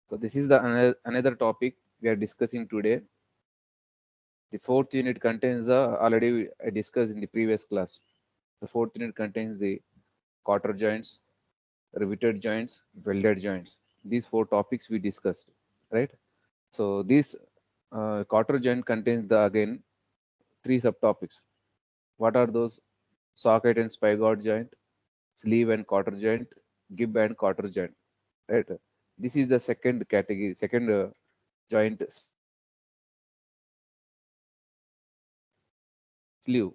So this is the another topic we are discussing today. The fourth unit contains the already I discussed in the previous class. The fourth unit contains the Cotter joints, riveted joints, welded joints. These four topics we discussed, right? So this Cotter joint contains the again three subtopics. What are those? Socket and spigot joint, sleeve and Cotter joint, Gibb and Cotter joint, right? This is the second category, second joint sleeve.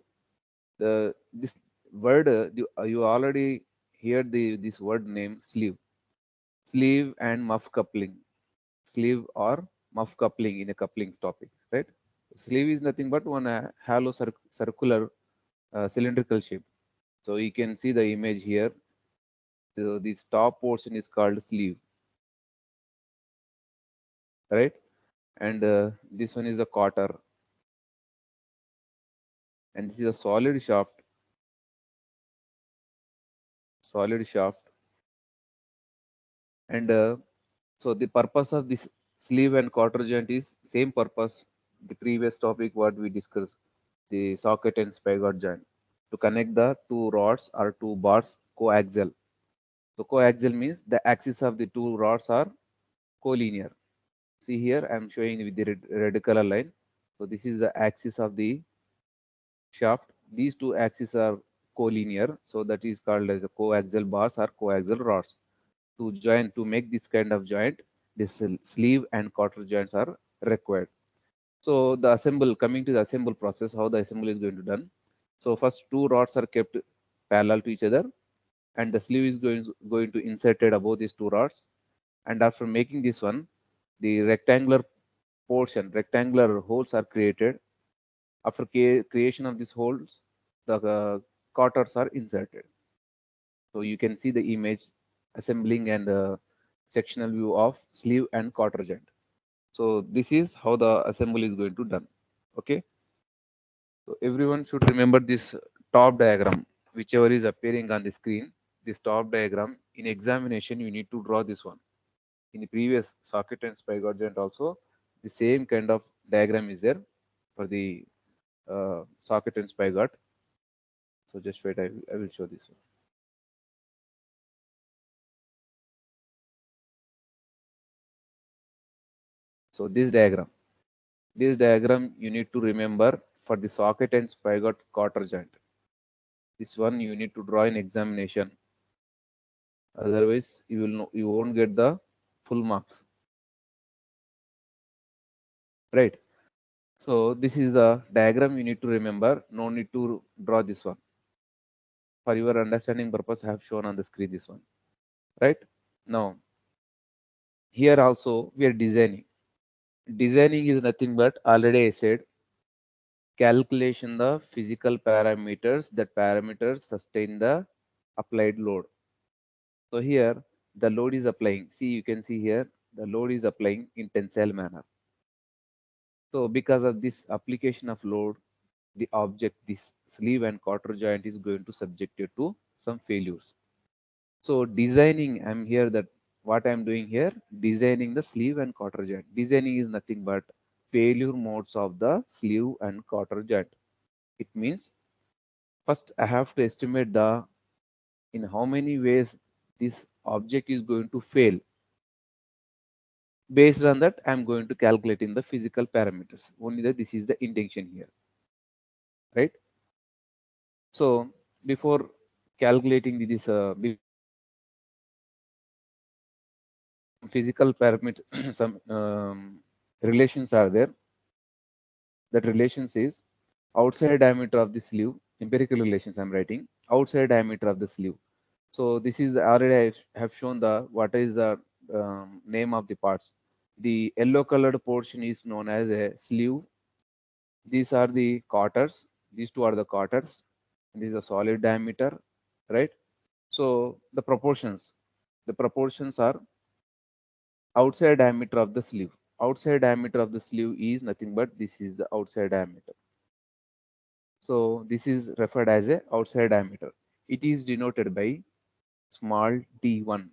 The this word you already hear the this word name sleeve, sleeve and muff coupling, sleeve or muff coupling in a coupling topic, right? Sleeve is nothing but one hollow circular cylindrical shape. So you can see the image here. This top portion is called sleeve, right? And this one is a Cotter, and this is a solid shaft, and so the purpose of this sleeve and Cotter joint is same purpose. The previous topic what we discussed, the socket and spigot joint, to connect the two rods or two bars coaxial. So coaxial means the axis of the two rods are collinear. See here, I am showing with the red color line. So this is the axis of the shaft. These two axes are collinear, so that is called as a coaxial bars or coaxial rods. To make this kind of joint, this sleeve and Cotter joints are required. So the assemble coming to the assemble process, how the assembly is going to done. So first two rods are kept parallel to each other, and the sleeve is going to inserted above these two rods. And after making this one, the rectangular holes are created. After creation of these holes, the Cotters are inserted. So you can see the image assembling and sectional view of sleeve and Cotter joint. So this is how the assembly is going to done. Okay. So everyone should remember this top diagram, whichever is appearing on the screen. This top diagram in examination you need to draw this one. In the previous socket and spigot joint also, the same kind of diagram is there for the socket and spigot. So just wait, I will show this one. So this diagram you need to remember for the socket and spigot Cotter joint. This one you need to draw in examination. Otherwise, you won't get the full marks, right? So this is the diagram you need to remember. No need to draw this one. For your understanding purpose, I have shown on the screen this one, right? Now here also we are designing. Designing is nothing but already I said calculation the physical parameters, that parameters sustain the applied load. So here the load is applying. See, you can see here the load is applying in tensile manner. So because of this application of load, the object, this sleeve and Cotter joint is going to subject it to some failures. So designing, I'm here that what I'm doing here, designing the sleeve and Cotter joint. Designing is nothing but failure modes of the sleeve and Cotter joint. It means first I have to estimate the in how many ways this object is going to fail. Based on that, I'm going to calculate in the physical parameters. Only that this is the intention here, right? So before calculating this, physical parameter, some relations are there. That relations is outside diameter of the sleeve. Empirical relations I'm writing outside diameter of the sleeve. So this is already I have shown the what is the name of the parts. The yellow colored portion is known as a sleeve. These are the Cotters. These two are the Cotters. This is a solid diameter, right? So the proportions are outside diameter of the sleeve. Outside diameter of the sleeve is nothing but this is the outside diameter. So this is referred as a outside diameter. It is denoted by small d1.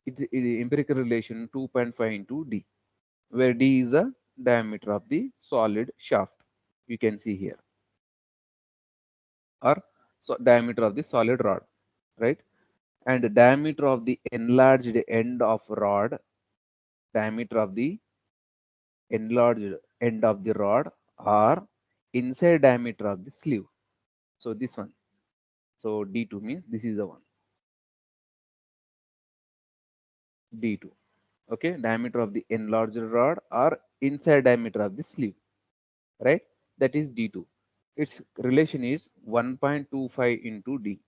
it's empirical relation 2.5 into d, where d is the diameter of the solid shaft. You can see here, or so diameter of the solid rod, right? And the diameter of the enlarged end of rod, diameter of the enlarged end of the rod, or inside diameter of the sleeve. So this one. So D2 means this is the one. D2. Okay, diameter of the enlarged rod or inside diameter of the sleeve, right? That is D2. Its relation is 1.25 into D,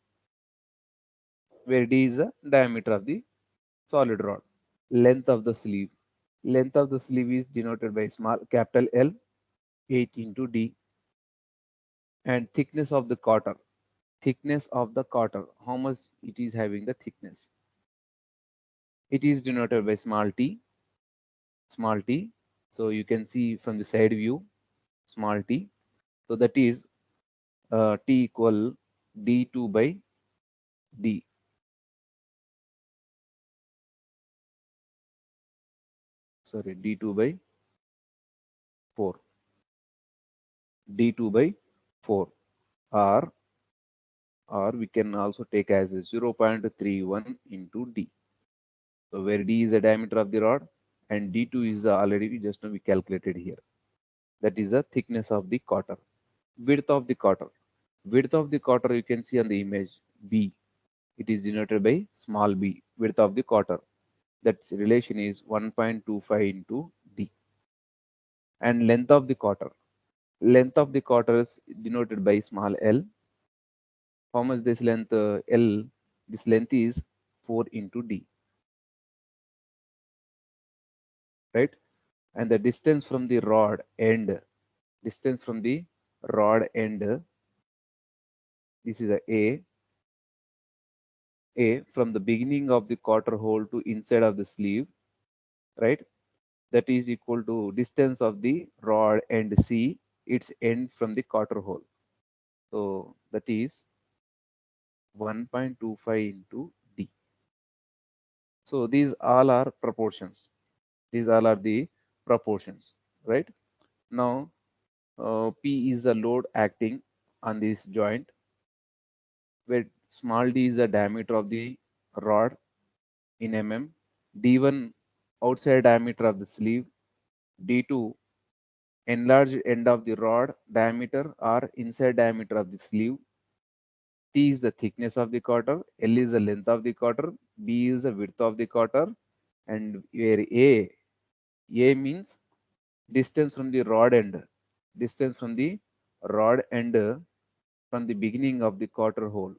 where D is the diameter of the solid rod. Length of the sleeve. Length of the sleeve is denoted by small capital L, 8 into D. And thickness of the cotter. Thickness of the cotter. How much it is having the thickness? It is denoted by small t, small t. So you can see from the side view, small t. So that is t equal d2 by d. Sorry, d2 by 4. d2 by 4, or we can also take as 0.31 into d. So where d is the diameter of the rod and d2 is already just now we calculated here. That is the thickness of the cotter. Width of the cotter. Width of the cotter you can see on the image b. It is denoted by small b. Width of the cotter. That relation is 1.25 into d. And length of the cotter. Length of the cotter is denoted by small l. How much this length l? This length is 4 into d, right? And the distance from the rod end, distance from the rod end, this is a from the beginning of the cotter hole to inside of the sleeve, right? That is equal to distance of the rod end C, its end from the cotter hole. So that is 1.25 into D. So these all are proportions. These all are the proportions, right? Now P is the load acting on this joint, where small d is the diameter of the rod in mm, d1 outside diameter of the sleeve, d2 enlarged end of the rod diameter or inside diameter of the sleeve, T is the thickness of the cotter, L is the length of the cotter, B is the width of the cotter, and where A means distance from the rod end, distance from the rod end from the beginning of the cotter hole,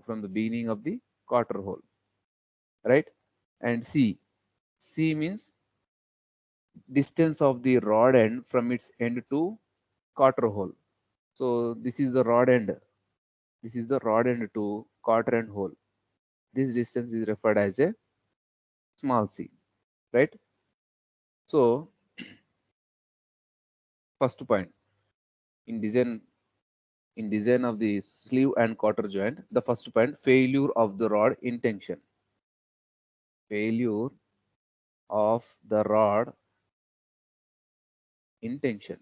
from the beginning of the cotter hole, right? And C means distance of the rod end from its end to cotter hole. So this is the rod end. This is the rod end to cotter end hole. This distance is referred as a small c, right? So first point in design of the sleeve and cotter joint, the first point, failure of the rod in tension. Failure of the rod in tension.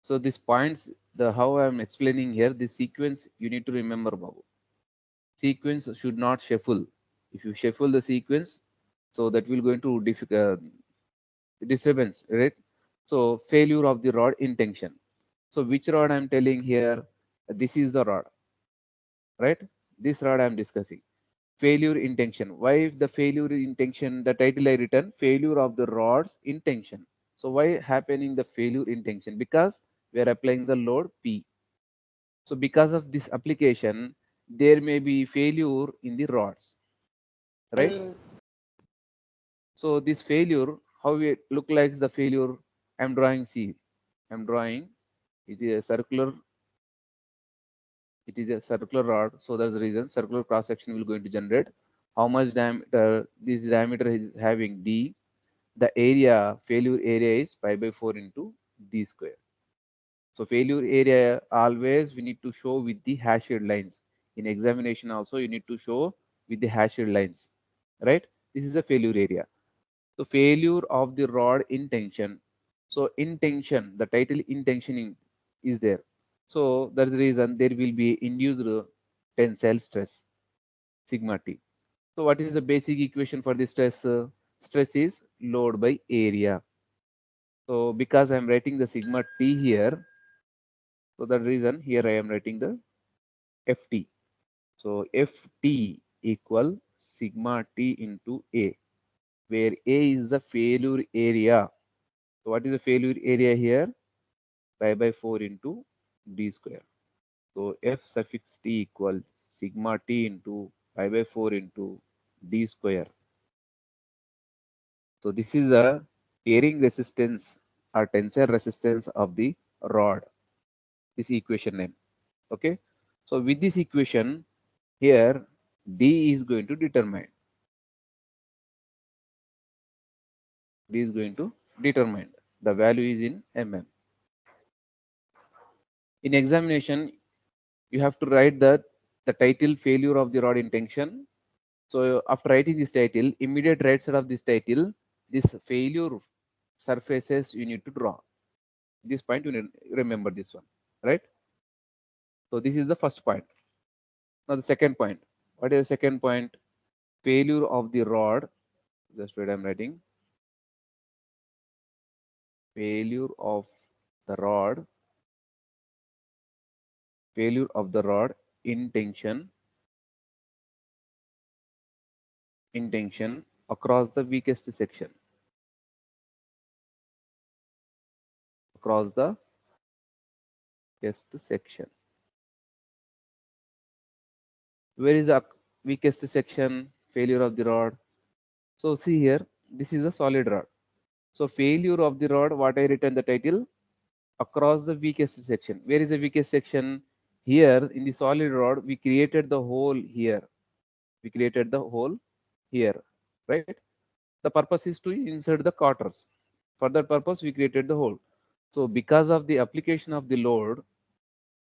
So these points, the how I am explaining here, the sequence you need to remember, Babu. Sequence should not shuffle. If you shuffle the sequence, so that will go into disturbance, right? So failure of the rod in tension. So which rod I'm telling here? This is the rod, right? This rod I'm discussing. Failure in tension. Why the failure in tension? The title I written, failure of the rods in tension. So why happening the failure in tension? Because we are applying the load P. So because of this application, there may be failure in the rods, right? So this failure, how it look like the failure? I'm drawing C. I'm drawing. It is a circular. It is a circular rod. So that's the reason circular cross section will going to generate. How much diameter this diameter is having D. The area failure area is pi by 4 into D square. So failure area always we need to show with the hashed lines. In examination also you need to show with the hashed lines, right? This is the failure area. So failure of the rod in tension. So in tension, the title in tensioning is there. So that's the reason there will be induced tensile stress, sigma T. So what is the basic equation for the stress? Stress is load by area. So because I am writing the sigma T here, so that reason here I am writing the Ft. So Ft equal sigma T into A, where A is the failure area. So what is the failure area here? Pi by 4 into d square. So F suffix T equals sigma T into pi by 4 into d square. So this is the tearing resistance or tensile resistance of the rod. This equation name. Okay. So with this equation here, D is going to determine. D is going to determine. The value is in mm. In examination, you have to write the title failure of the rod in tension. So after writing this title, immediate right side of this title, this failure surfaces you need to draw. This point you need remember this one, right? So this is the first point. Now the second point. What is the second point? Failure of the rod. Just what I'm writing. Failure of the rod. Failure of the rod in tension. In tension across the weakest section. Across the weakest section. Where is the weakest section? Failure of the rod. So see here, this is a solid rod. So failure of the rod, what I written the title, across the weakest section. Where is the weakest section? Here in the solid rod, we created the hole here. We created the hole here, right? The purpose is to insert the cotters. For that purpose, we created the hole. So because of the application of the load,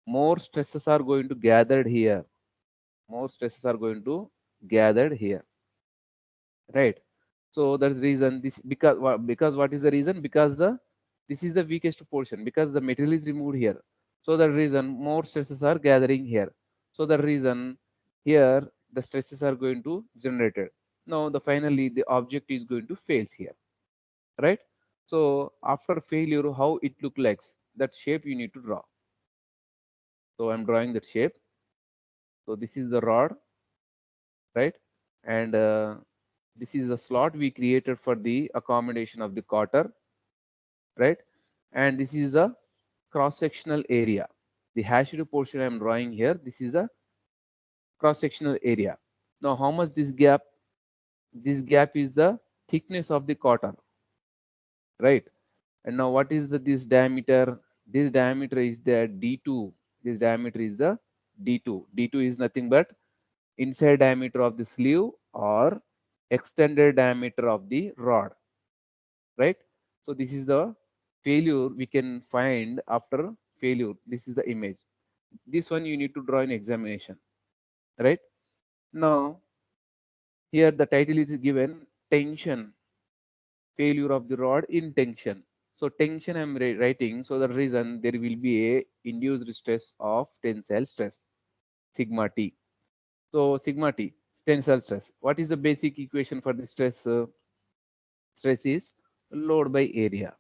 more stresses are going to gathered here. More stresses are going to gathered here, right? So that's the reason this because what is the reason? Because the this is the weakest portion because the material is removed here. So the reason more stresses are gathering here. So the reason here the stresses are going to generated. Now the finally the object is going to fails here, right? So after failure, how it look like? That shape you need to draw. So I'm drawing that shape. So this is the rod, right? And this is a slot we created for the accommodation of the cotter, right? And this is the cross-sectional area. The hashed portion I'm drawing here, this is the cross-sectional area. Now, how much this gap? This gap is the thickness of the cotter, right? And now what is this diameter? This diameter is the D2. This diameter is the D2. D2 is nothing but inside diameter of the sleeve or extended diameter of the rod, right? So this is the failure we can find after failure. This is the image. This one you need to draw in examination, right? Now here the title is given tension, failure of the rod in tension. So tension I'm writing, so the reason there will be a induced stress of tensile stress, sigma T. So sigma T, tensile stress. What is the basic equation for the stress? Stress is load by area.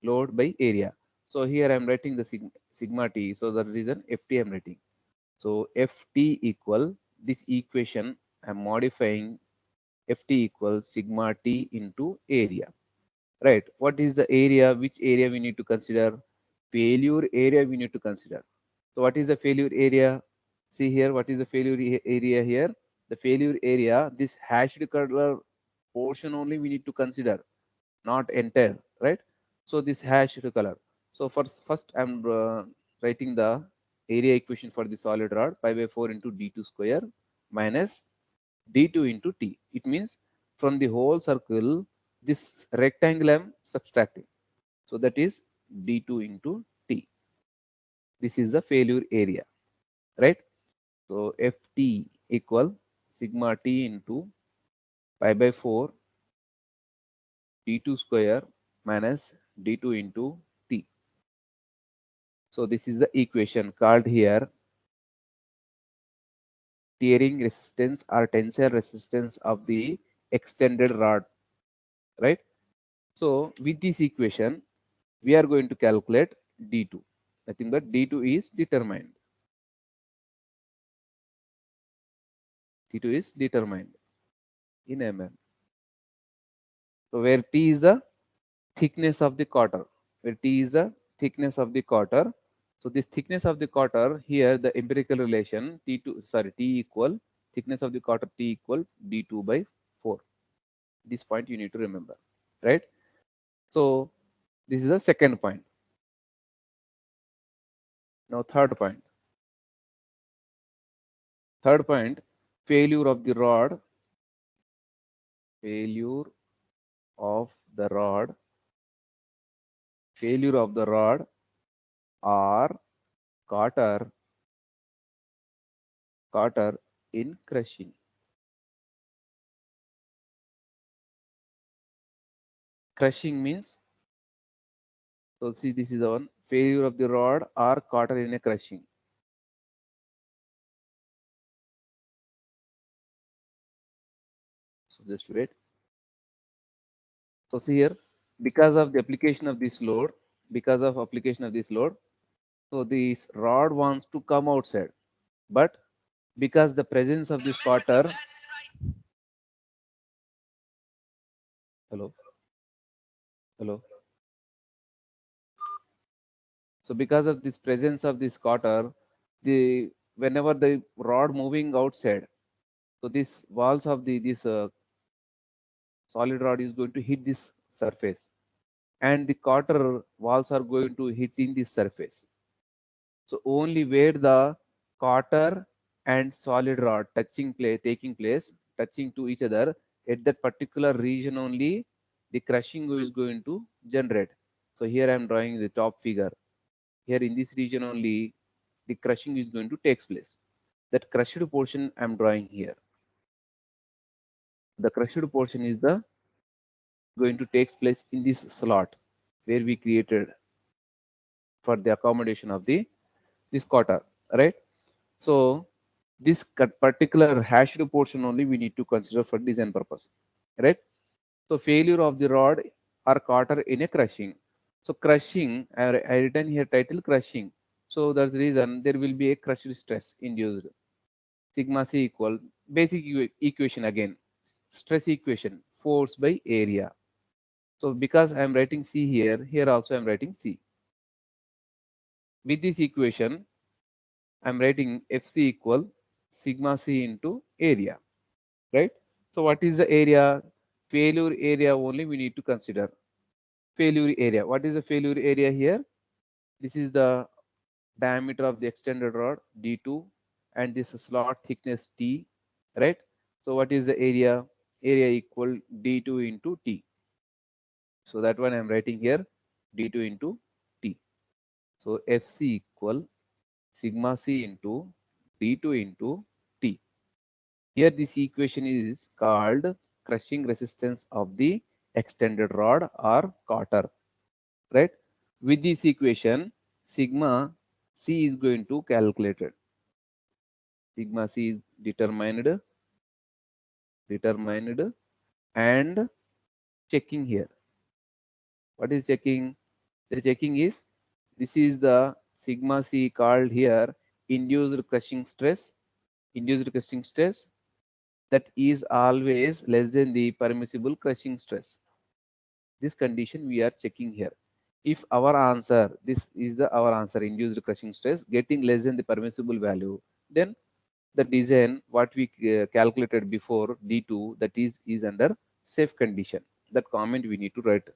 Load by area. So here I'm writing the sigma T. So the reason Ft I'm writing. So Ft equal this equation I'm modifying Ft equals sigma T into area. Right. What is the area? Which area we need to consider? Failure area we need to consider. So what is the failure area? See here, what is the failure area here? The failure area, this hashed color portion only we need to consider, not entire, right? So this hashed color. So first I'm writing the area equation for the solid rod, pi by 4 into d2 square minus d2 into t. It means from the whole circle, this rectangle I'm subtracting. So that is d2 into t. This is the failure area, right? So Ft equal sigma T into pi by 4 d2 square minus d2 into T. So this is the equation called here tearing resistance or tensile resistance of the extended rod, right? So with this equation, we are going to calculate d2. Nothing but d2 is determined. d2 is determined in mm. So where T is the thickness of the cotter, where T is the thickness of the cotter. So this thickness of the cotter here, the empirical relation T equal thickness of the cotter T equal d2 by 4. This point you need to remember, right? So this is the second point. Now third point. Third point, failure of the rod. Failure of the rod. Failure of the rod or cotter in crushing. Crushing means, so see, this is the one, failure of the rod or cotter in a crushing. So just wait. So see here, because of the application of this load, so this rod wants to come outside, but because the presence of this cotter, hello, hello. So because of this presence of this cotter, the whenever the rod moving outside, so this walls of this solid rod is going to hit this surface, and the cotter walls are going to hit in this surface. So only where the cotter and solid rod taking place, touching to each other, at that particular region only the crushing is going to generate. So here I am drawing the top figure. Here in this region only the crushing is going to take place. That crushed portion I am drawing here. The crushed portion is the going to take place in this slot where we created for the accommodation of the this cotter, right? So this particular hashed portion only we need to consider for design purpose, right? So failure of the rod or cotter in a crushing. So crushing, I written here title crushing. So that's the reason there will be a crushed stress induced. Sigma C equal basic equation again, stress equation, force by area. So because I am writing C here, here also I am writing C. With this equation, I am writing Fc equal sigma C into area, right? So what is the area? Failure area only we need to consider. Failure area. What is the failure area here? This is the diameter of the extended rod D2 and this slot thickness T, right? So what is the area? Area equal D2 into T. So that one I am writing here D2 into T. So Fc equal sigma C into D2 into T. Here this equation is called crushing resistance of the extended rod or cotter, right? With this equation, sigma C is going to calculated. Sigma C is determined and checking here. What is checking? The checking is, this is the sigma C called here induced crushing stress. Induced crushing stress that is always less than the permissible crushing stress. This condition we are checking here. If our answer, this is the our answer, induced crushing stress getting less than the permissible value, then the design what we calculated before D2, that is under safe condition. That comment we need to write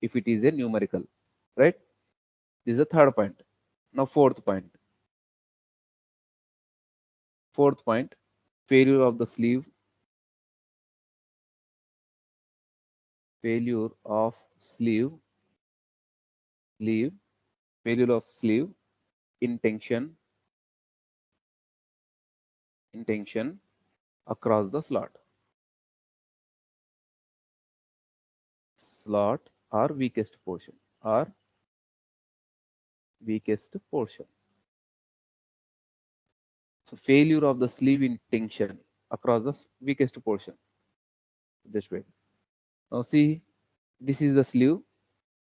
if it is a numerical, right? This is the third point. Now fourth point. Fourth point, failure of the sleeve. Failure of sleeve. Sleeve. Failure of sleeve in tension across the slot or weakest portion. So failure of the sleeve in tension across the weakest portion. Just wait. Now see, this is the sleeve.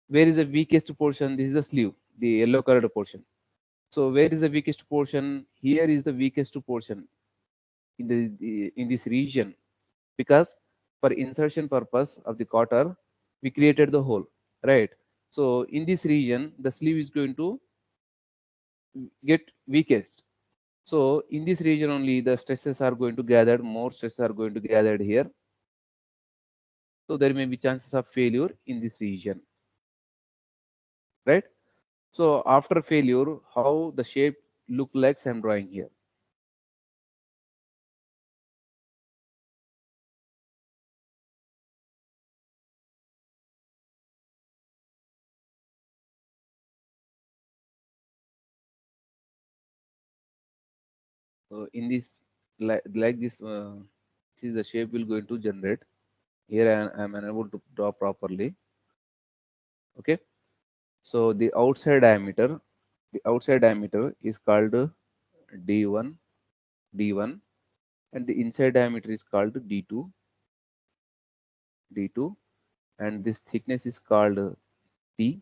Where is the weakest portion? This is the sleeve, the yellow colored portion. So where is the weakest portion? Here is the weakest portion in in this region, because for insertion purpose of the cotter, we created the hole, right? So in this region, the sleeve is going to get weakest. So in this region only, the stresses are going to gather, more stresses are going to gather here. So there may be chances of failure in this region, right? So after failure, how the shape look like I'm drawing here. So in this, like this, this is the shape will going to generate. Here I am unable to draw properly. Okay. So the outside diameter is called D1, D1, and the inside diameter is called D2, D2, and this thickness is called T,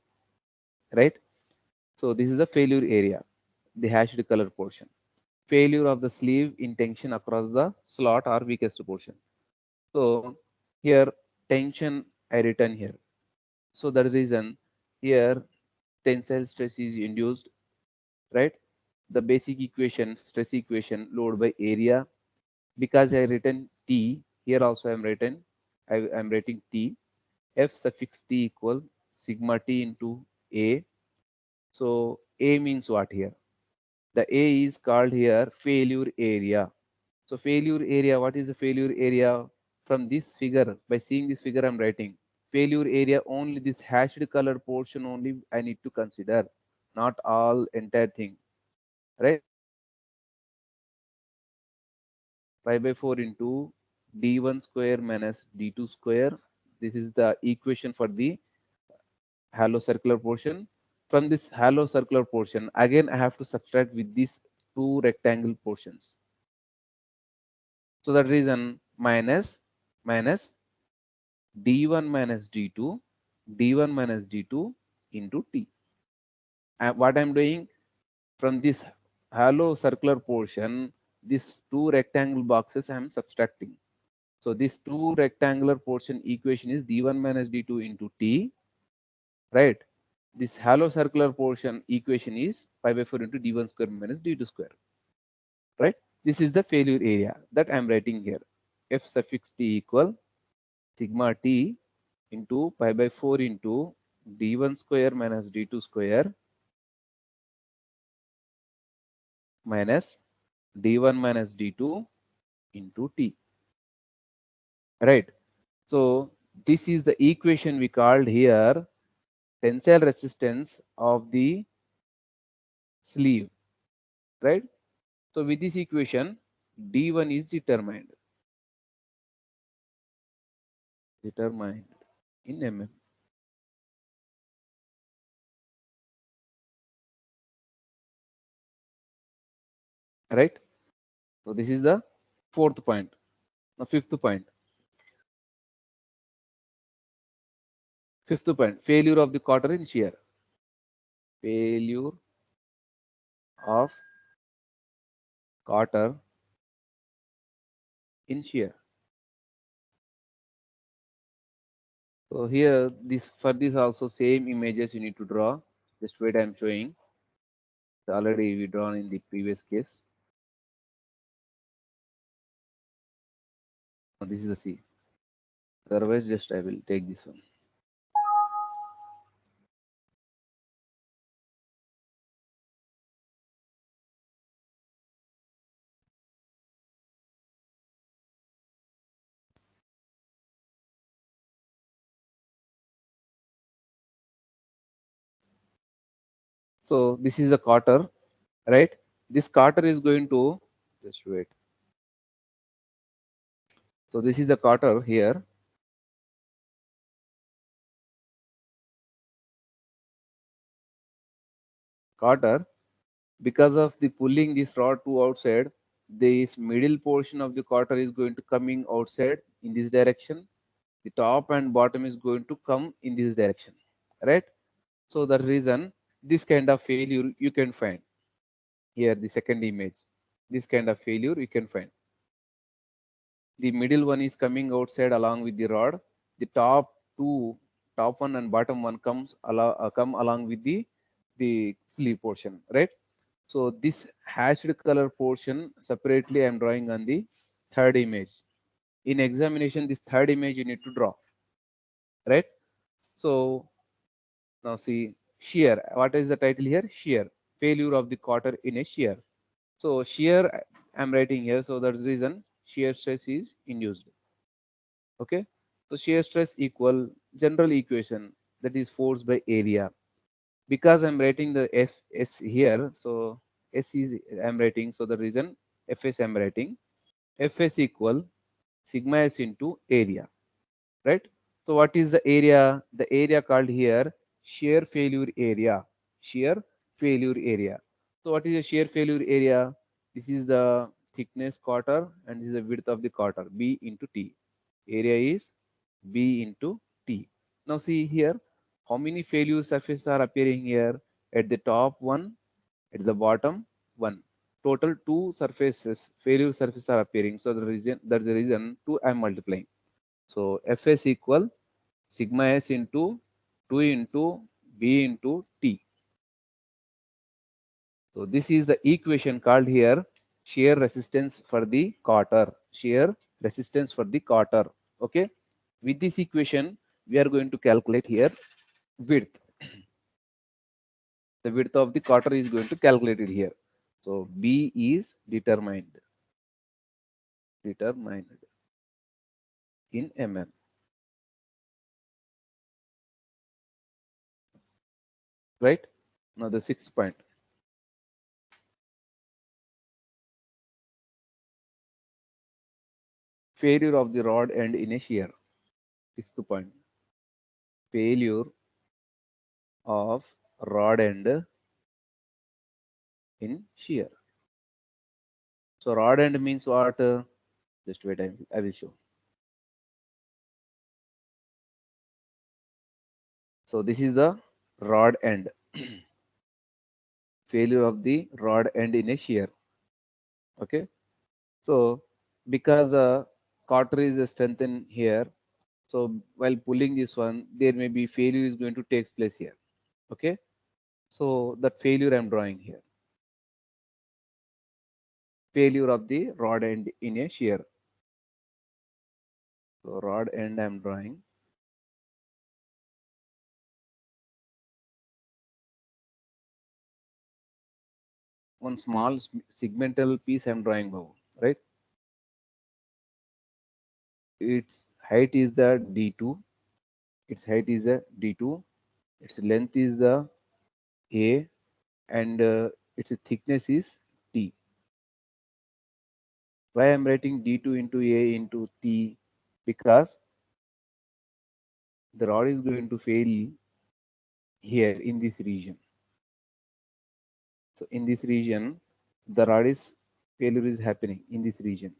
right? So this is the failure area, the hashed color portion. Failure of the sleeve in tension across the slot or weakest portion. So here tension I written here. So that reason here tensile stress is induced, right? The basic equation, stress equation, load by area. Because I written T, here also I am writing T, F suffix T equal sigma T into A. So A means what here? The A is called here failure area. So failure area, what is the failure area? From this figure, by seeing this figure I'm writing, failure area only this hashed color portion only I need to consider, not all entire thing, right? Pi by 4 into d1 square minus d2 square. This is the equation for the hollow circular portion. From this hollow circular portion, again I have to subtract with these two rectangle portions. So that reason minus d1 minus d2, d1 minus d2 into t. And what I'm doing, from this hollow circular portion, these two rectangle boxes I'm subtracting. So this two rectangular portion equation is d1 minus d2 into t, right? This hollow circular portion equation is pi by 4 into d1 square minus d2 square, right? This is the failure area that I'm writing here. F suffix t equal sigma t into pi by 4 into d1 square minus d2 square minus d1 minus d2 into t, right? So this is the equation we called here tensile resistance of the sleeve, right? So with this equation, d1 is determined in mm, right? So this is the fourth point. Now fifth point. Fifth point, failure of the cotter in shear. Failure of cotter in shear. So here, this for this also same images you need to draw. Just wait, I'm showing. It's already we drawn in the previous case. Now this is the C. Otherwise, just I will take this one. So this is a cotter, right? This cotter is going to just wait. So this is the Cotter here. Cotter, because of the pulling this rod to outside, this middle portion of the Cotter is going to coming outside in this direction. The top and bottom is going to come in this direction, right? So the reason this kind of failure you can find here, the second image, this kind of failure you can find. The middle one is coming outside along with the rod. The top one and bottom one come along with the sleeve portion, right? So this hatched color portion separately I am drawing on the third image. In examination, this third image you need to draw, right? So now see shear. What is the title here? Shear. Failure of the Cotter in a shear. So shear I'm writing here. So that's the reason shear stress is induced. Okay. So shear stress equal general equation, that is force by area. Because I'm writing the Fs here, so S is I'm writing. So the reason Fs I'm writing. Fs equal sigma s into area, right? So what is the area? The area called here shear failure area. Shear failure area. So what is the shear failure area? This is the thickness Cotter and this is the width of the Cotter, B into T. Area is B into T. Now see here, how many failure surfaces are appearing here? At the top one, at the bottom one. Total two surfaces, failure surfaces are appearing. So that's the reason 2 I'm multiplying. So Fs equal sigma s into 2 into B into T. So this is the equation called here shear resistance for the Cotter. Shear resistance for the Cotter. Okay. With this equation, we are going to calculate here width. The width of the Cotter is going to calculate it here. So B is determined in mm. Right. Now the sixth point. Failure of the rod end in a shear. Sixth point. Failure of rod end in shear. So rod end means what? Just wait, I will show. So this is the rod end. Failure of the rod end in a shear. Okay. So because Cotter is strengthened here, so while pulling this one, there may be failure is going to take place here. Okay. So that failure I'm drawing here. Failure of the rod end in a shear. So rod end I'm drawing. One small segmental piece I'm drawing above, right? Its height is the D2. Its height is a D2. Its length is the A, and its thickness is T. Why I'm writing D2 into A into T? Because the rod is going to fail here in this region. So in this region, the rod is failure is happening in this region.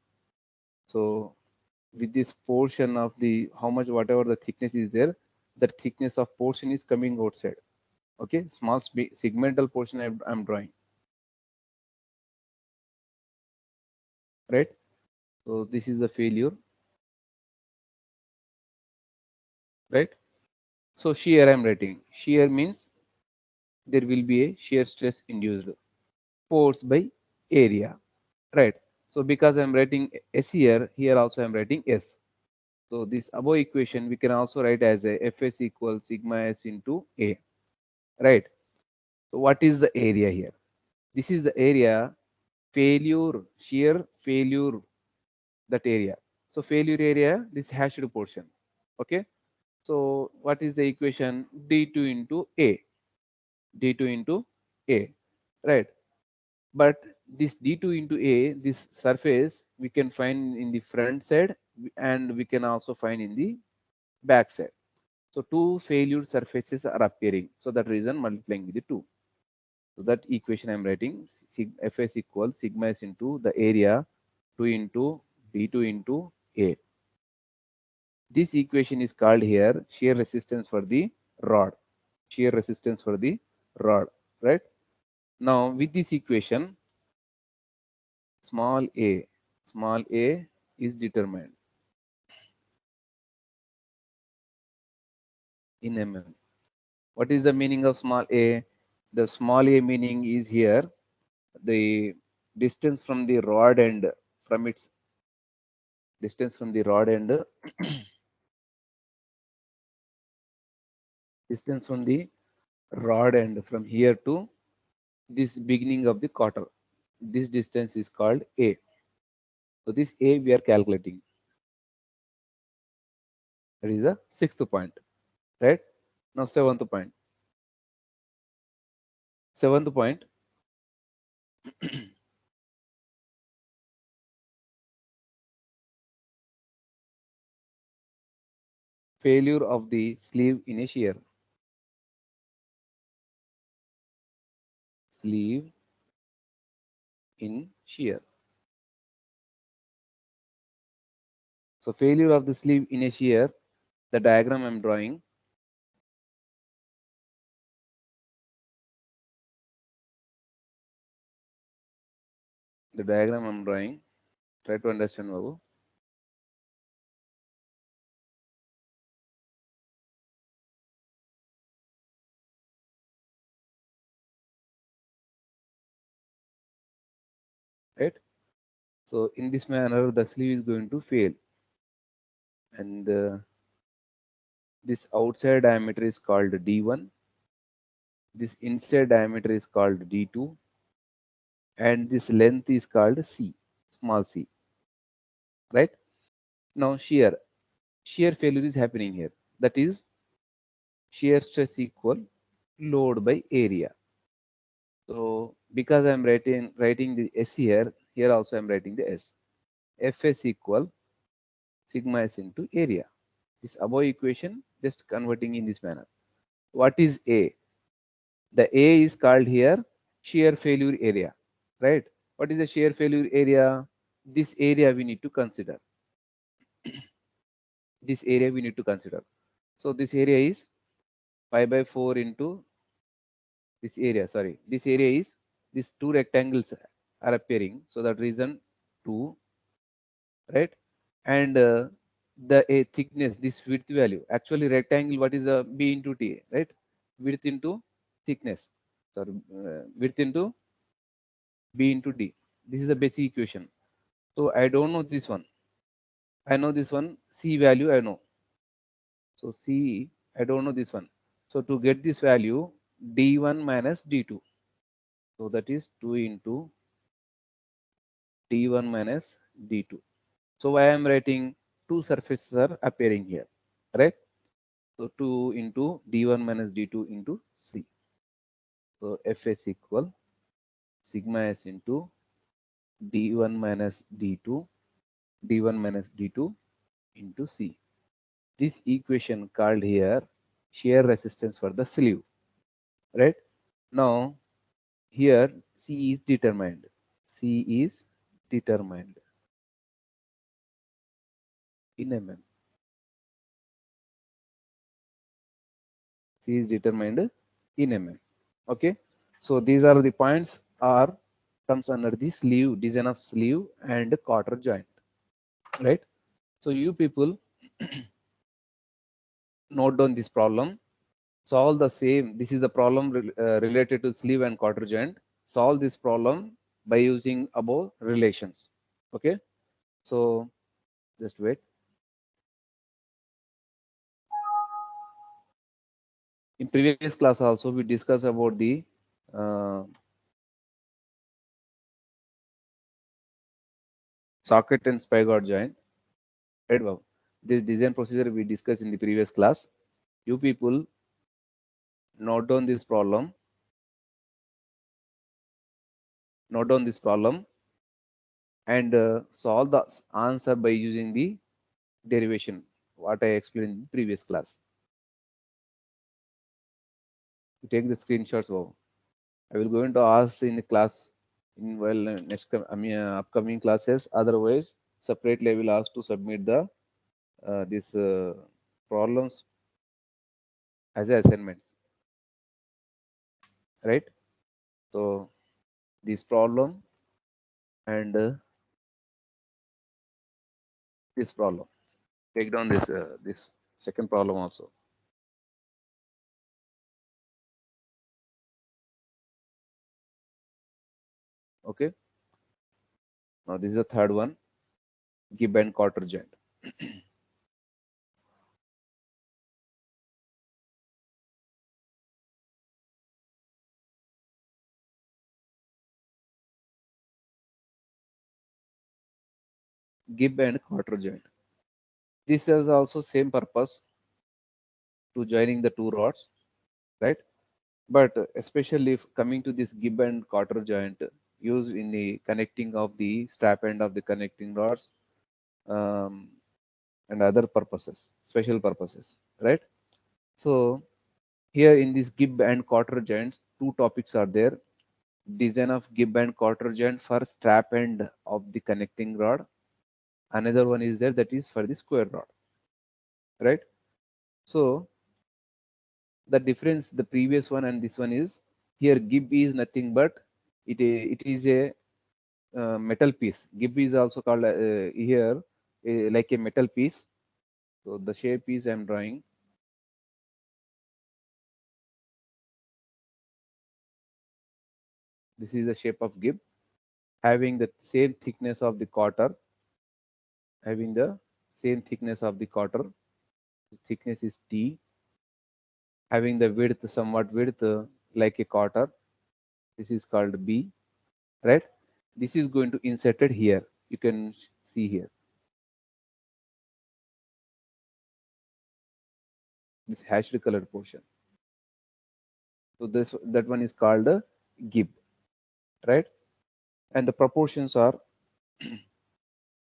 So with this portion of the how much whatever the thickness is there, that thickness of portion is coming outside. Okay, small segmental portion I'm drawing, right? So this is the failure, right? So shear I'm writing. Shear means there will be a shear stress induced force by area, right? So because I'm writing S here, here also I'm writing S. So this above equation we can also write as a Fs equals sigma s into A, right? So what is the area here? This is the area failure, shear failure, that area. So failure area, this hashed portion. Okay. So what is the equation? D2 into A. D2 into A, right? But this d2 into a, this surface we can find in the front side and we can also find in the back side. So two failure surfaces are appearing. So that reason multiplying with the 2. So that equation I'm writing, Fs equals sigma s into the area 2 into d2 into a. This equation is called here shear resistance for the rod. Shear resistance for the rod, right? Now with this equation, small a is determined in mm. What is the meaning of small a? The small a meaning is here the distance from the rod end, from its distance from the rod end distance from the rod end from here to this beginning of the quarter. This distance is called a. So this a we are calculating. That is the sixth point, right? Now seventh point. Seventh point. Failure of the sleeve in a shear. Sleeve in shear. So failure of the sleeve in a shear, the diagram I'm drawing. The diagram I'm drawing. Try to understand, Babu. Right? So in this manner, the sleeve is going to fail, and this outside diameter is called D1. This inside diameter is called D2, and this length is called C, small c. Right? Now shear failure is happening here. That is shear stress equal load by area. So because I'm writing the S here also I'm writing the S. Fs equal sigma s into area. This above equation just converting in this manner. What is A? The A is called here shear failure area, right? What is the shear failure area? This area we need to consider. This area we need to consider. So this area is pi by 4 into this area. Sorry, this area is these two rectangles are appearing. So that reason 2, right? And the a thickness, this width value. Actually, rectangle. What is a b into t, right? Width into thickness. Sorry, width into b into d. This is the basic equation. So I don't know this one. I know this one. C value I know. So C I don't know this one. So to get this value, d1 minus d2. So that is 2 into d1 minus d2. So why I am writing two surfaces are appearing here, right? So 2 into d1 minus d2 into C. So Fs equal sigma s into d1 minus d2 into C. This equation called here shear resistance for the sleeve, right? Now here C is determined. C is determined in mm. C is determined in mm. Okay. So these are the points are comes under the sleeve, design of sleeve and Cotter joint, right? So you people note down this problem, solve the same. This is the problem related to sleeve and Cotter joint. Solve this problem by using above relations. Okay. So just wait. In previous class also we discussed about the socket and spigot joint, right? Wow. This design procedure we discussed in the previous class. You people note down this problem. note down this problem and solve the answer by using the derivation what I explained in the previous class. You take the screenshots. Oh, I will going to ask in the class in next upcoming classes. Otherwise, separately I will ask to submit the these problems as assignments, right? So this problem and this problem. Take down this second problem also. Okay. Now this is the third one. Gibb and Cotter joint. Gibb and Cotter joint. This has also same purpose to joining the two rods, right? But especially if coming to this Gibb and Cotter joint used in the connecting of the strap end of the connecting rods um, and other purposes, special purposes, right? So here in this Gibb and Cotter joints, two topics are there. Design of Gibb and Cotter joint for strap end of the connecting rod. Another one is there that is for the square rod, right? So the difference, the previous one and this one is here Gibb is nothing but it is a metal piece. Gibb is also called here like a metal piece. So the shape is I'm drawing. This is the shape of Gibb having the same thickness of the Cotter, having the same thickness of the Cotter. The thickness is T, having the width somewhat width like a Cotter. This is called B, right? This is going to inserted here. You can see here this hashed colored portion. So this that one is called a Gibb, right? And the proportions are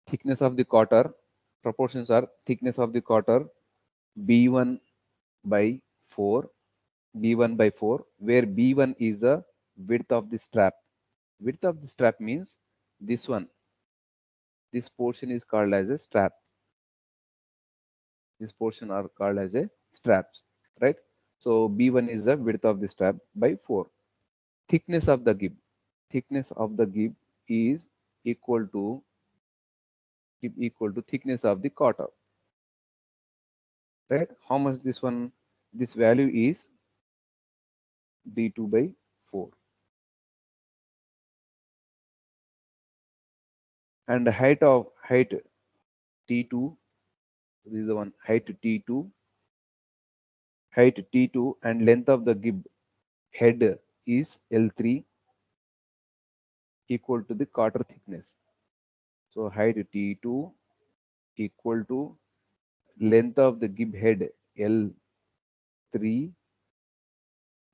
thickness of the Cotter. Proportions are thickness of the Cotter B1 by 4, B1 by 4, where B1 is the width of the strap. Width of the strap means this one. This portion is called as a strap. This portion are called as a straps, right? So B1 is the width of the strap by 4. Thickness of the Gibb. Thickness of the Gibb is equal to thickness of the Cotter, right? How much this one? This value is B2 by 4. And the height T2, this is the one height T2, and length of the Gibb head is L3 equal to the Cotter thickness. So height T2 equal to length of the Gibb head L3,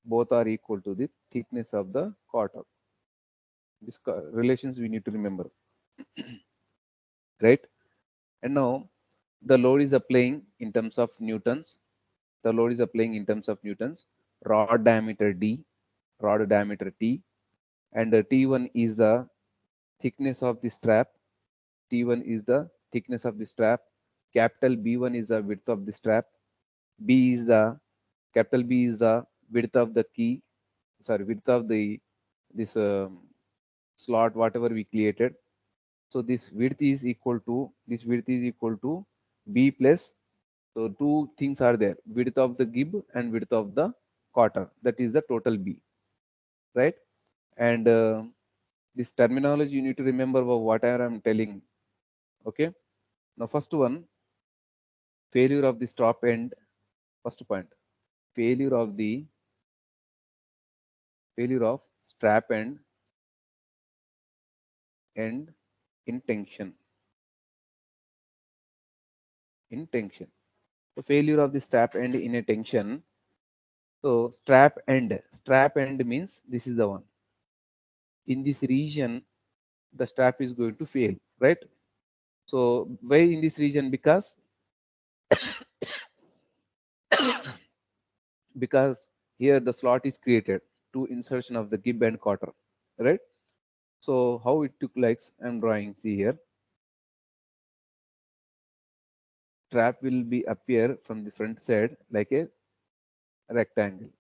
both are equal to the thickness of the Cotter. This relations we need to remember, right? And now the load is applying in terms of newtons. The load is applying in terms of newtons. Rod diameter D, rod diameter T, and T1 is the thickness of the strap. T1 is the thickness of the strap. Capital B1 is the width of the strap. B is the capital B is the width of the key. Sorry, width of the this slot whatever we created. So this width is equal to B plus. So two things are there: width of the Gibb and width of the Cotter. That is the total B, right? And this terminology you need to remember about whatever I'm telling. Okay. Now first one, failure of the stop end. First point, failure of the strap end in tension. So failure of the strap end in a tension. So strap end means this is the one. in this region the strap is going to fail, right? So why in this region? Because here the slot is created to insertion of the Gibb and Cotter, right? So how it took likes I'm drawing, see here, trap will be appear from the front side like a rectangle.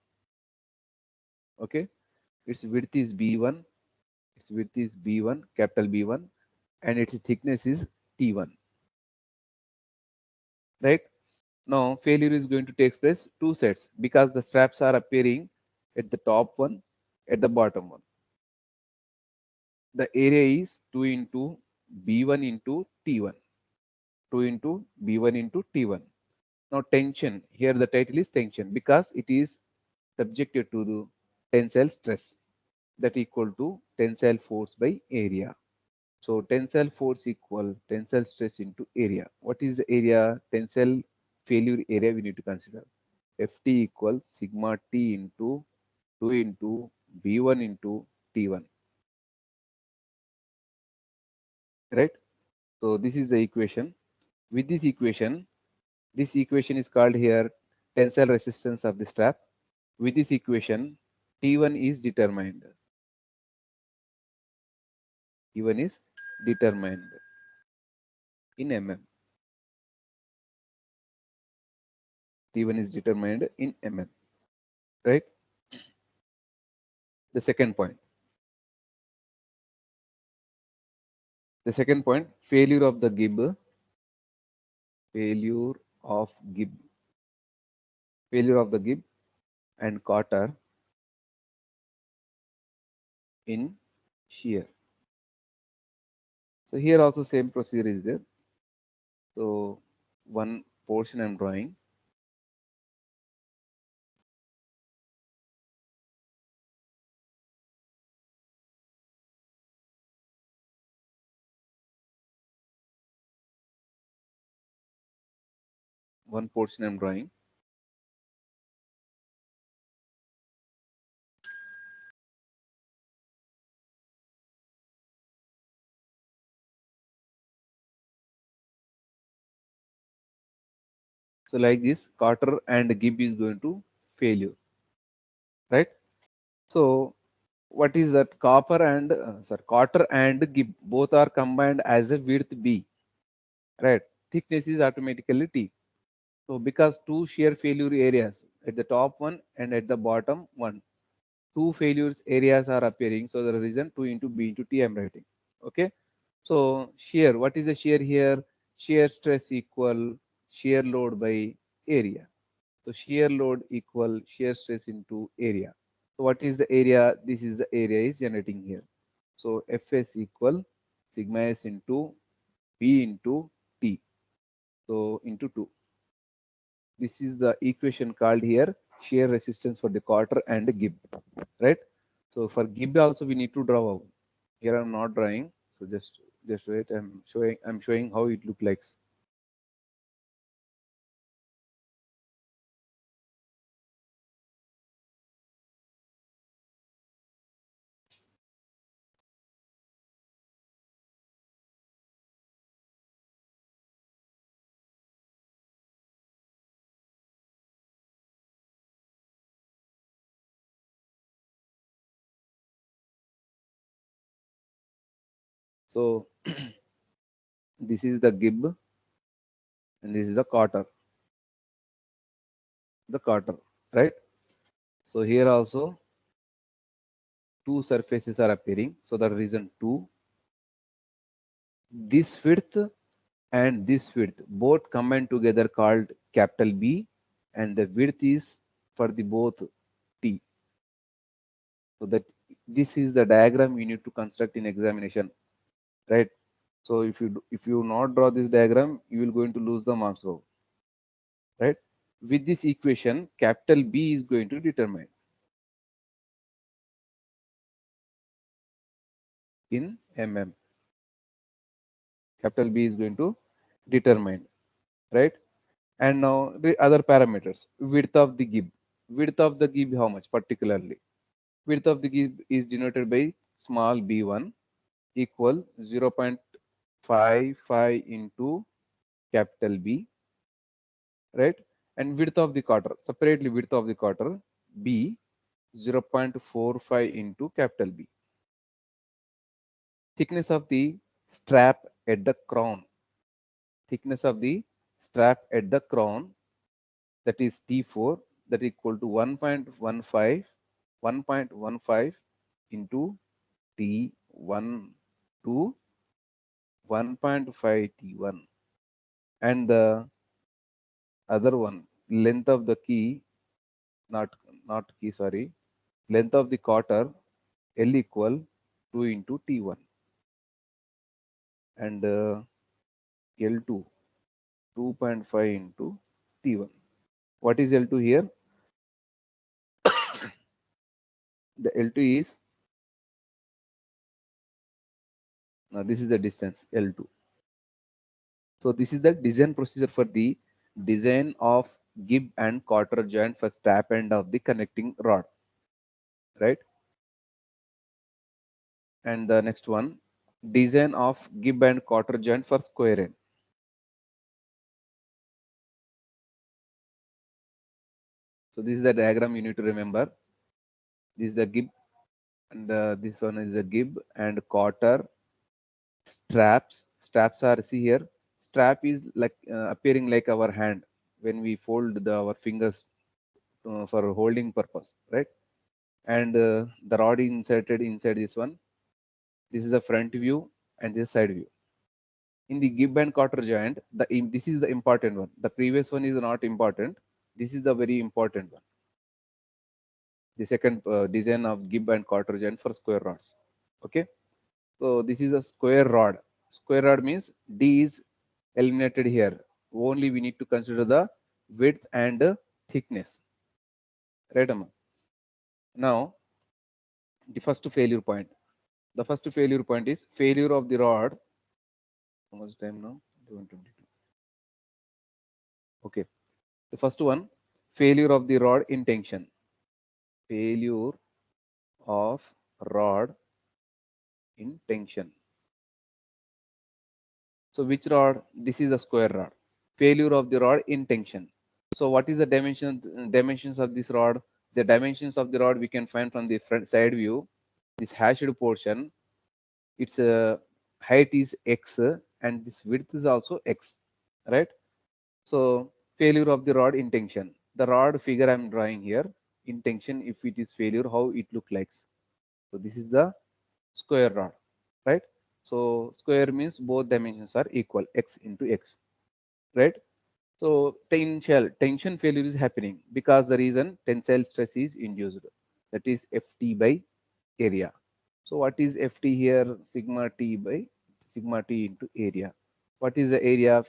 Okay, its width is b1, its width is b1, capital B1, and its thickness is t1, right? Now failure is going to take place two sets because the straps are appearing at the top one, at the bottom one. The area is 2 into b1 into t1, 2 into b1 into t1. Now tension, here the title is tension because it is subjected to the tensile stress, that equal to tensile force by area. So tensile force equal tensile stress into area. What is the area? Tensile failure area we need to consider. Ft equals sigma t into 2 into b1 into t1, right? So this is the equation. With this equation is called here tensile resistance of the strap. With this equation, T1 is determined. T1 is determined in mm. T1 is determined in mm, right? The second point. The second point, failure of the Gibb, failure of Gibb, failure of the Gibb and Cotter in shear. So here also same procedure is there. So one portion I'm drawing. One portion I'm drawing. So like this, Cotter and Gibb is going to failure, right? So what is that? Cotter and Gibb both are combined as a width B, right? Thickness is automatically T. So because two shear failure areas at the top one and at the bottom one, two failures areas are appearing. So the reason 2 into B into T I'm writing. Okay. So shear, what is the shear here? Shear stress equal shear load by area. So shear load equal shear stress into area. So what is the area? This is the area is generating here. So Fs equal sigma s into B into T. So into 2. This is the equation called here shear resistance for the Cotter and Gibb, right? So for Gibb also we need to draw out. Here I'm not drawing. So just wait. I'm showing how it look like. So this is the Gibb and this is the Cotter. The Cotter, right? So here also two surfaces are appearing. So the reason two, this width and this width both combined together called capital B, and the width is for the both T. So that this is the diagram you need to construct in examination, right? So if you not draw this diagram, you will going to lose the marks out, right? With this equation, capital B is going to determine in mm. Capital B is going to determine, right? And now the other parameters, width of the Gibb. Width of the Gibb, how much particularly? Width of the Gibb is denoted by small b1 equal 0.55 into capital B, right? And width of the Cotter, separately width of the Cotter B 0.45 into capital B. Thickness of the strap at the crown, thickness of the strap at the crown, that is T4, that equal to 1.15 into T1 to 1.5 T1, and the other one, length of the key, not key, sorry, length of the Cotter L equal 2 into T1, and L2 2.5 into T1. What is L2 here? The L2 is, this is the distance L2. So this is the design procedure for the design of Gibb and Cotter joint for strap end of the connecting rod, right? And the next one, design of Gibb and Cotter joint for square end. So this is the diagram you need to remember. This is the Gibb, and this one is the Gibb and Cotter straps. Straps are, see here, strap is like appearing like our hand when we fold our fingers for holding purpose, right? And the rod is inserted inside this one. This is the front view and this side view. In the Gibb and Cotter joint, this is the important one. The previous one is not important. This is the very important one. The second design of Gibb and Cotter joint for square rods. Okay. So this is a square rod. Square rod means D is eliminated here. Only we need to consider the width and thickness. Right, Amma? Now, the first failure point. The first failure point is failure of the rod. How much time now? 122. Okay. The first one, failure of the rod in tension. Failure of rod in tension. So which rod? This is a square rod. Failure of the rod in tension. So what is the dimensions of this rod? The dimensions of the rod we can find from the front side view. This hashed portion, its height is x and this width is also x, right? So failure of the rod in tension. The rod figure I'm drawing here in tension, if it is failure, how it look like. So this is the square rod, right? So square means both dimensions are equal, x into x, right? So tension failure is happening because the reason tensile stress is induced, that is Ft by area. So what is Ft here? Sigma T by sigma T into area. What is the area of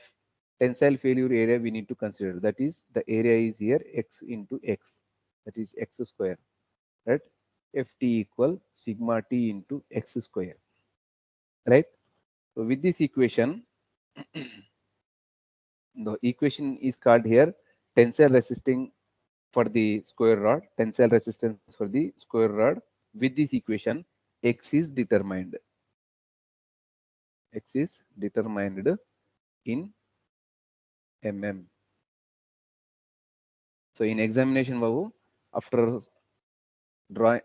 tensile failure area we need to consider? That is the area is here x into x, that is x square, right? Ft equal sigma T into x square, right? So with this equation, the equation is called here tensile resisting for the square rod, tensile resistance for the square rod. With this equation, x is determined. X is determined in mm. So in examination, Babu, after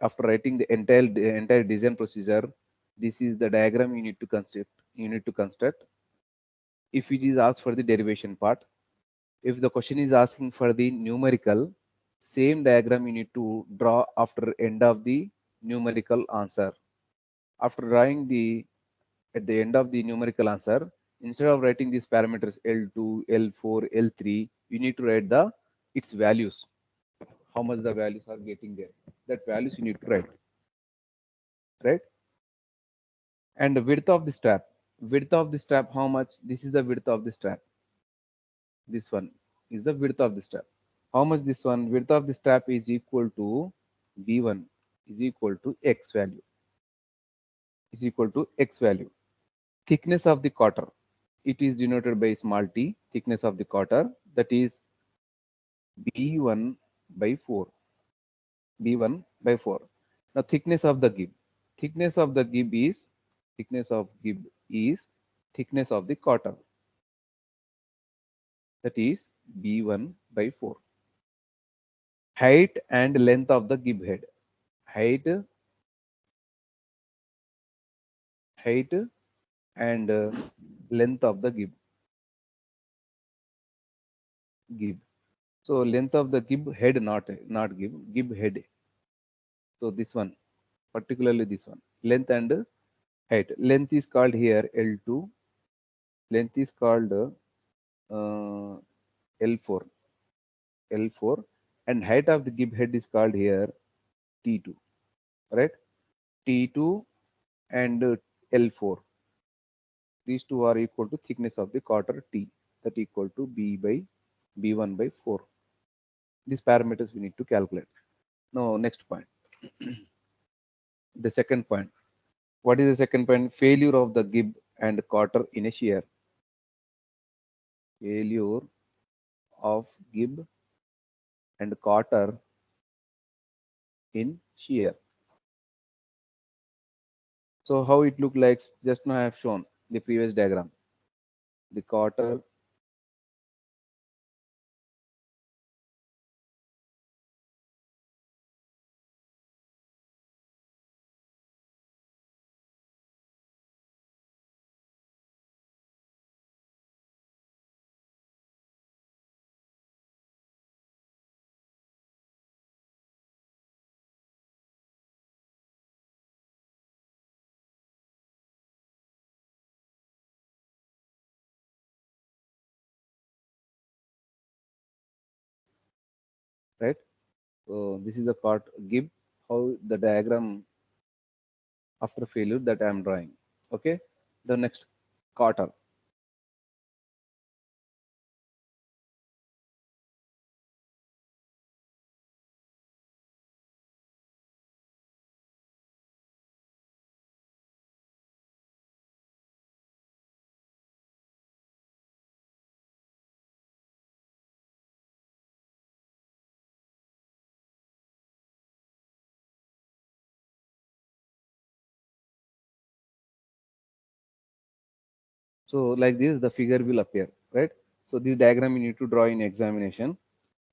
after writing the entire design procedure, this is the diagram you need to construct. You need to construct. If it is asked for the derivation part, if the question is asking for the numerical, same diagram you need to draw after end of the numerical answer. After drawing the at the end of the numerical answer, instead of writing these parameters L2, L4, L3, you need to write the its values. How much the values are getting there. That values you need to write, right? And the width of the strap. Width of the strap, how much? This is the width of the strap. This one is the width of the strap. How much this one? Width of the strap is equal to B1 is equal to X value. Is equal to X value. Thickness of the Cotter. It is denoted by small t. Thickness of the Cotter, that is B1 by 4. B1 by 4. Now thickness of the Gibb. thickness of the Gibb is thickness of Gibb is thickness of the Cotter, that is B1 by 4. Height and length of the Gibb head. Height and length of the Gibb. So length of the Gibb head, not Gibb head. So this one, particularly this one, length and height. Length is called here L2. Length is called L4. L4, and height of the Gibb head is called here T2. Right? T2 and L4. These two are equal to thickness of the Cotter T, that equal to B1 by 4. These parameters we need to calculate. Now next point. The second point. What is the second point? Failure of the Gibb and Cotter in a shear. Failure of Gibb and Cotter in shear. So how it look like? Just now I have shown the previous diagram. The Cotter right? So this is the part Gibb, how the diagram after failure that I am drawing. Okay. The next Cotter. So like this, the figure will appear, right? So this diagram you need to draw in examination.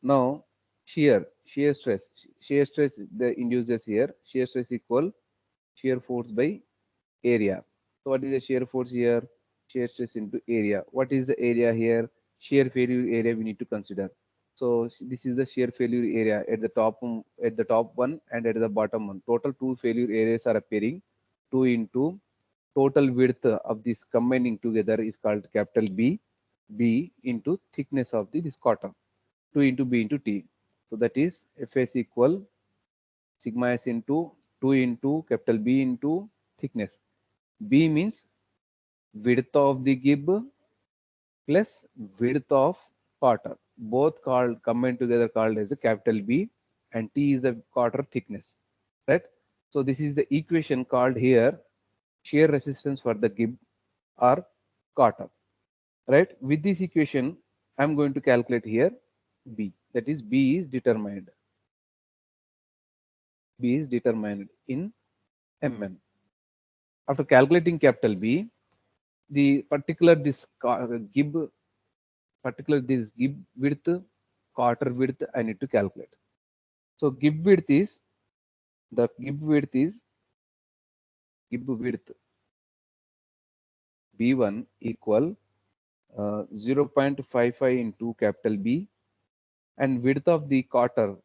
Now shear stress, the induces here. Shear stress equal shear force by area. So what is the shear force here? Shear stress into area. What is the area here? Shear failure area we need to consider. So this is the shear failure area at the top one and at the bottom one. Total two failure areas are appearing. 2 into total width of this combining together is called capital B. B into thickness of this cotton. 2 into B into T. So that is Fs equal sigma s into 2 into capital B into thickness. B means width of the Gibb plus width of Cotter. Both called combined together called as a capital B, and T is the Cotter thickness. Right? So this is the equation called here shear resistance for the Gibb or Cotter. Right? With this equation, I'm going to calculate here B. That is B is determined. B is determined in mm. After calculating capital B, the Gibb width, Cotter width I need to calculate. So Gibb width is Gibb width B1 equal 0.55 into capital B, and width of the Cotter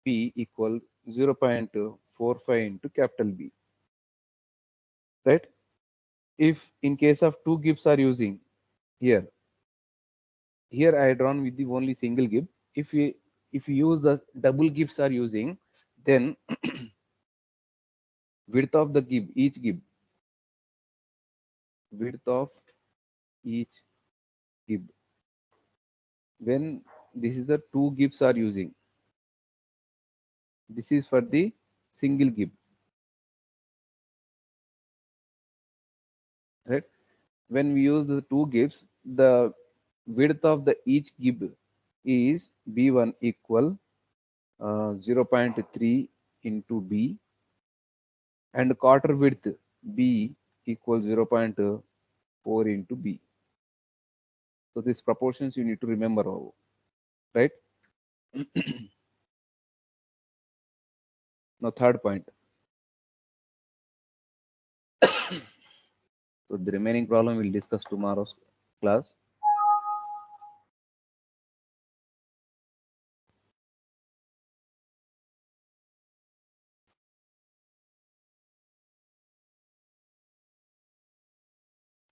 B equal 0.45 into capital B. Right? If in case of two Gibbs are using here, I drawn with the only single Gibb. If we use the double Gibbs are using, then width of the Gibb, width of each Gibb, when this is the two Gibbs are using, this is for the single Gibb, right? When we use the two Gibbs, the width of the each Gibb is B1 equal 0.3 into B, and Cotter width B equals 0.4 into B. So these proportions you need to remember, right? Now third point. So the remaining problem we'll discuss tomorrow's class.